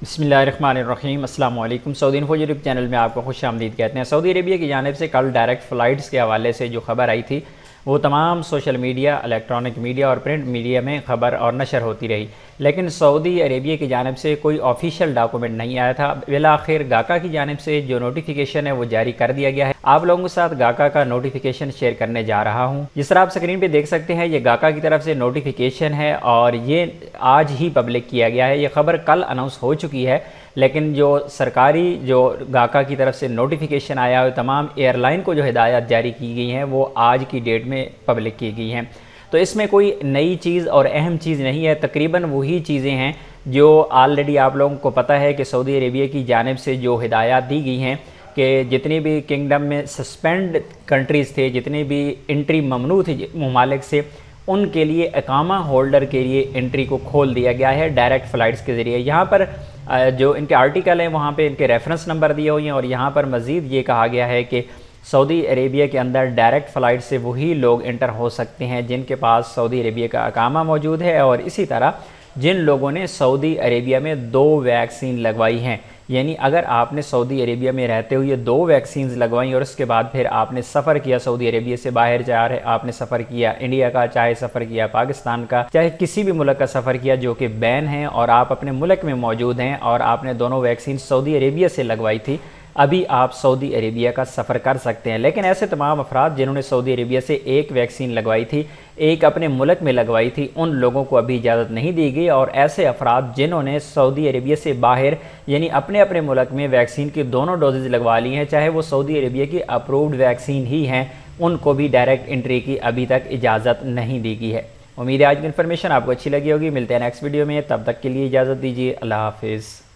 बिस्मिल्लाहिर्रहमानिर्रहीम अस्सलाम वालेकुम। सऊदी इन्फो यूट्यूब चैनल में आपको खुश आमदीद कहते हैं। सऊदी अरेबिया की जानिब से कल डायरेक्ट फ़्लाइट्स के हवाले से जो खबर आई थी वो तमाम सोशल मीडिया, इलेक्ट्रॉनिक मीडिया और प्रिंट मीडिया में ख़बर और नशर होती रही, लेकिन सऊदी अरेबिया की जानिब से कोई ऑफिशियल डॉक्यूमेंट नहीं आया था। बिलाखिर गाका की जानिब से जो नोटिफिकेशन है वो जारी कर दिया गया है। आप लोगों के साथ गाका का नोटिफिकेशन शेयर करने जा रहा हूँ। जिस तरह आप स्क्रीन पे देख सकते हैं, ये गाका की तरफ से नोटिफिकेशन है और ये आज ही पब्लिक किया गया है। ये खबर कल अनाउंस हो चुकी है, लेकिन जो सरकारी जो गाका की तरफ से नोटिफिकेशन आया है, तमाम एयरलाइन को जो हिदायत जारी की गई हैं वो आज की डेट में पब्लिक की गई हैं। तो इसमें कोई नई चीज़ और अहम चीज़ नहीं है, तकरीबन वही चीज़ें हैं जो ऑलरेडी आप लोगों को पता है कि सऊदी अरेबिया की जानिब से जो हिदायत दी गई हैं कि जितनी भी किंगडम में सस्पेंड कंट्रीज़ थे, जितनी भी एंट्री ममनू थी ममालिक से, उनके लिए इकामा होल्डर के लिए एंट्री को खोल दिया गया है डायरेक्ट फ़्लाइट्स के ज़रिए। यहाँ पर जो इनके आर्टिकल हैं वहाँ पे इनके रेफरेंस नंबर दिए हुए हैं और यहाँ पर मज़ीद ये कहा गया है कि सऊदी अरेबिया के अंदर डायरेक्ट फ़्लाइट से वही लोग इंटर हो सकते हैं जिनके पास सऊदी अरेबिया का इकामा मौजूद है, और इसी तरह जिन लोगों ने सऊदी अरेबिया में 2 वैक्सीन लगवाई हैं। यानी अगर आपने सऊदी अरेबिया में रहते हुए 2 वैक्सीन लगवाई और उसके बाद फिर आपने सफ़र किया सऊदी अरेबिया से बाहर, चाहे आपने सफ़र किया इंडिया का, चाहे सफ़र किया पाकिस्तान का, चाहे किसी भी मुल्क का सफ़र किया जो कि बैन है, और आप अपने मुल्क में मौजूद हैं और आपने दोनों वैक्सीन सऊदी अरेबिया से लगवाई थी, अभी आप सऊदी अरेबिया का सफ़र कर सकते हैं। लेकिन ऐसे तमाम अफराद जिन्होंने सऊदी अरेबिया से 1 वैक्सीन लगवाई थी, 1 अपने मुल्क में लगवाई थी, उन लोगों को अभी इजाज़त नहीं दी गई। और ऐसे अफराद जिन्होंने सऊदी अरेबिया से बाहर यानी अपने अपने मुल्क में वैक्सीन की दोनों डोजेज़ लगवा ली हैं, चाहे वो सऊदी अरेबिया की अप्रूव्ड वैक्सीन ही हैं, उनको भी डायरेक्ट एंट्री की अभी तक इजाज़त नहीं दी गई है। उम्मीद है आज की इन्फॉर्मेशन आपको अच्छी लगी होगी। मिलते हैं नेक्स्ट वीडियो में, तब तक के लिए इजाज़त दीजिए। अल्लाह हाफिज़।